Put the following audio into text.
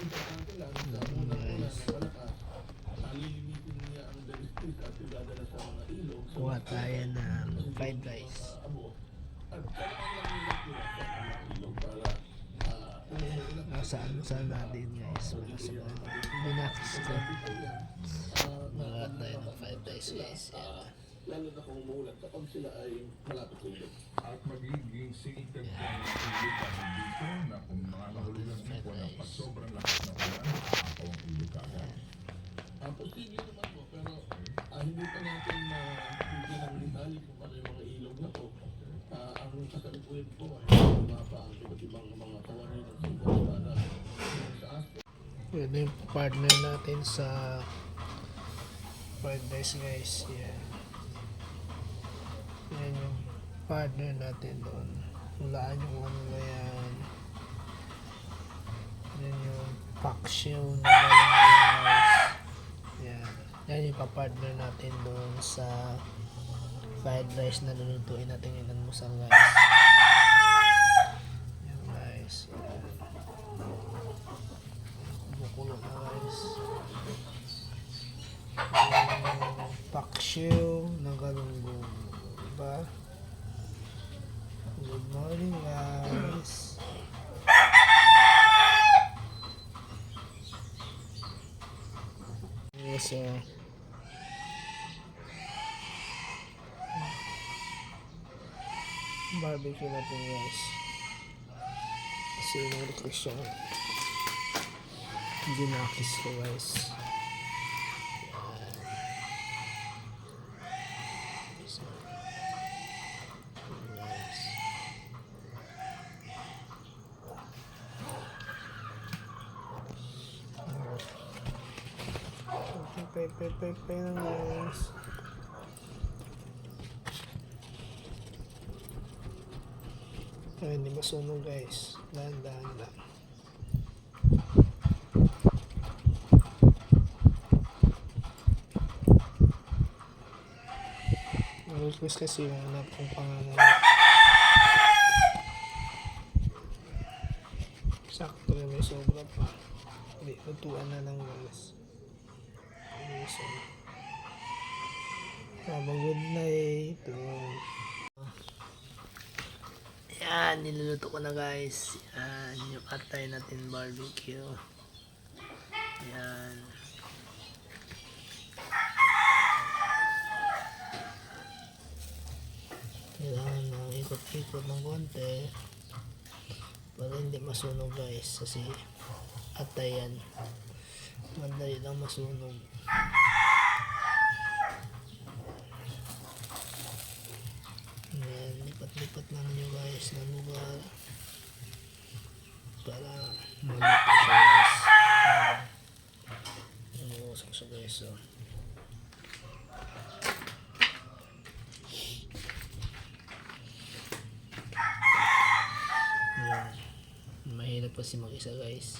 importante lang sa unang-una na malakas, nalilimitin niya ang dalistis at dadala sa mga ilog sa Kuha mga tayo kuwan. ng Kasi fried yung rice. mga abo. At kailangan lang nila tirasan ang mga ilog para Nasaan natin guys. Wala sa mga binakis ko. Kuha tayo ng fried rice guys. Yan. lalo na kung umuulan kapag sila ay malapit sa ilog. At magiging sigitag ka ng ilog dito na kung makakahulugan po ng pag sobrang lakas ng ulan, makakapaw ang ilog agad. Posible naman po, pero hindi pa natin mabigyan ng detalye kung ano yung mga ilog na po. Ang kasalukuyan po ay mapa ang iba't ibang mga kawarin ng sibol para sa aspect. Pwede yung partner natin sa fried rice guys. Yan. Yan yung partner natin doon. Hulaan yung ano na yan. Yan yung paksiw na galang guys. Yan. Yan yung pa-partner natin doon sa fried rice na lulutuin natin yung almusal guys. Yan guys. Yan. Bukulo na guys. Paksiw ng galunggong. Diba? Good morning guys. Yes, barbecue natin guys. Kasi nag-request siya. Ginakis ko guys. Pay lang guys. Ay, hindi masunog guys. Dahan-dahan lang. Request kasi yung anak kong pangalan. Sakto na may sobra pa. Hindi, lutuan na lang guys. So, have a good night. Yan, niluluto ko na guys. Yan, yung atay natin barbecue. Yan. Kailangan na ikot-ikot ng konti para hindi masunog guys. Kasi atay yan. Madali lang masunog. Ayan, lipat-lipat lang nyo guys na lugar para maluto siya guys. Umuusok siya guys. So, ayan, mahirap kasi mag-isa guys.